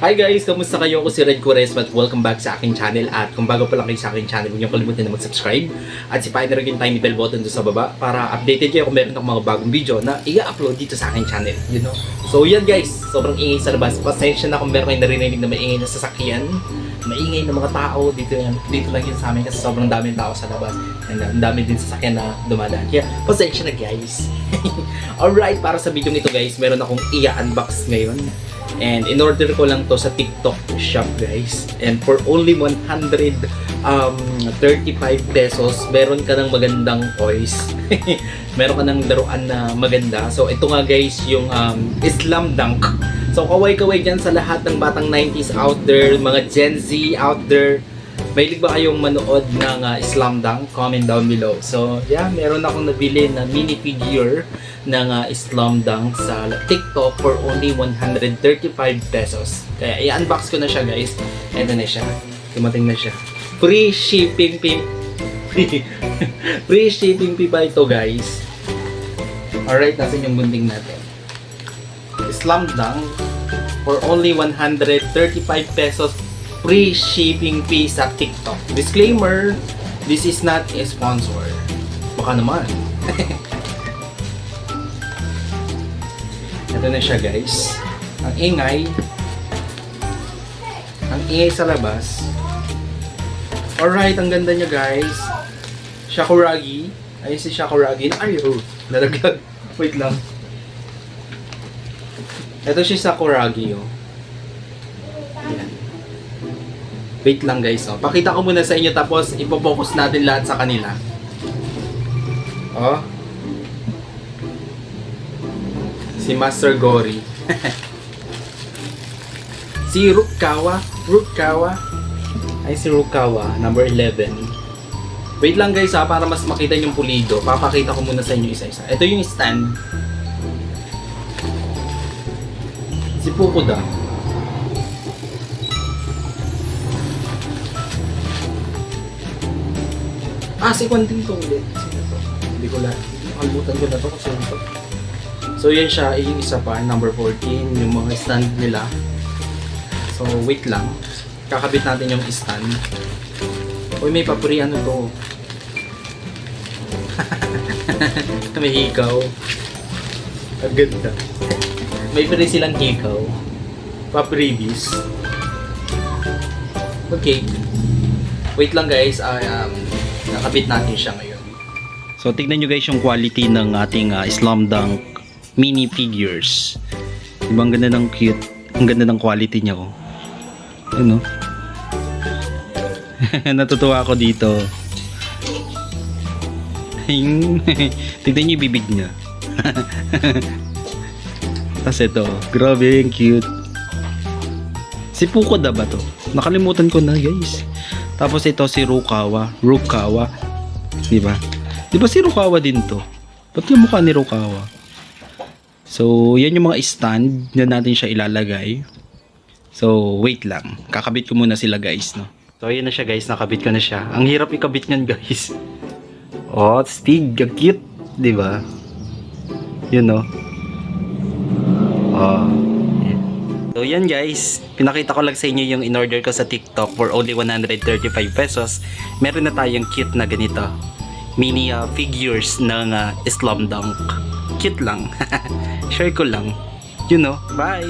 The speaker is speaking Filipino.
Hi guys! Kamusta kayo? Ako si Red Quaresma at welcome back sa aking channel. At kung bago pa lang kayo sa aking channel, huwag niyo kalimutan na mag-subscribe at sipain na rin yung tiny bell button doon sa baba para updated kayo kung meron akong mga bagong video na i-upload dito sa aking channel. You know? So yan guys, sobrang ingay sa labas. Pasensya na kung meron kayong narinig na maingay na sasakyan, maingay na mga tao. Dito lang yun sa amin kasi sobrang daming tao sa labas. And ang dami din sasakyan na dumadaan. Kaya pasensya na guys. Alright, para sa video nito guys, meron akong i-unbox ngayon. And in-order ko lang to sa TikTok shop guys. And for only 135 pesos, meron ka ng magandang toys. Meron ka ng laruan na maganda. So ito nga guys yung Slam Dunk. So kaway-kaway dyan sa lahat ng batang 90s out there, mga Gen Z out there. Mahilig ba kayong manood ng Slam Dunk? Comment down below. So yeah, meron akong nabili na mini figure ng Slam Dunk sa TikTok for only 135 pesos. Kaya i-unbox ko na siya guys. Ito na siya. Dumating na siya. Free shipping fee. Free shipping fee pa ito guys. Alright, nasan yung gunting natin? Slam Dunk for only 135 pesos. Free shipping fee sa TikTok. Disclaimer, this is not a sponsor. Baka naman. Ito na siya guys. Ang ingay. Ang ingay sa labas. Alright, ang ganda niya guys. Shakuragi. Ayun si Shakuragi. Ay, oh, nalaglag. Wait lang. Ito si Sakuragi, oh. Yan. Wait lang guys, oh. Pakita ko muna sa inyo tapos ipo-focus natin lahat sa kanila. Oh. Si Master Gory. Si Rukawa. Ay, si Rukawa, number 11. Wait lang guys ha, para mas makita yung pulido. Papakita ko muna sa inyo isa-isa. Ito yung stand. Si Fukuda. Si Quantin to ulit. Sino to? Hindi ko lang. Nakalimutan ko na to kung sino to. So yan siya, yung isa pa, number 14, yung mga stand nila. So wait lang. Kakabit natin yung stand. Uy, may papuri ano to. May hikaw. Ang ganda. May pwede silang hikaw. Papribis. Okay. Wait lang guys. Nakabit natin siya ngayon. So tignan nyo guys yung quality ng ating Slam Dunk mini figures. Diba ang ganda ng cute. Ang ganda ng quality niya oh. Yun oh. Natutuwa ako dito. Tignan nyo yung bibig niya. Tapos ito, grabe yung cute. Si Fukuda ba to? Nakalimutan ko na guys. Tapos ito si Rukawa. Diba? Diba si Rukawa din to? Ba't yung mukha ni Rukawa? So, yan yung mga stand na natin siya ilalagay. So, wait lang. Kakabit ko muna sila guys, no? So, ayan na siya guys. Nakabit ko na siya. Ang hirap ikabit nyan guys. Oh, Stig. Ang cute. Diba? Yun, no? Oh. So yan guys, pinakita ko lang sa inyo yung in-order ko sa TikTok for only 135 pesos. Meron na tayong cute na ganito. Mini figures ng Slam Dunk. Cute lang. Share ko lang. You know, bye!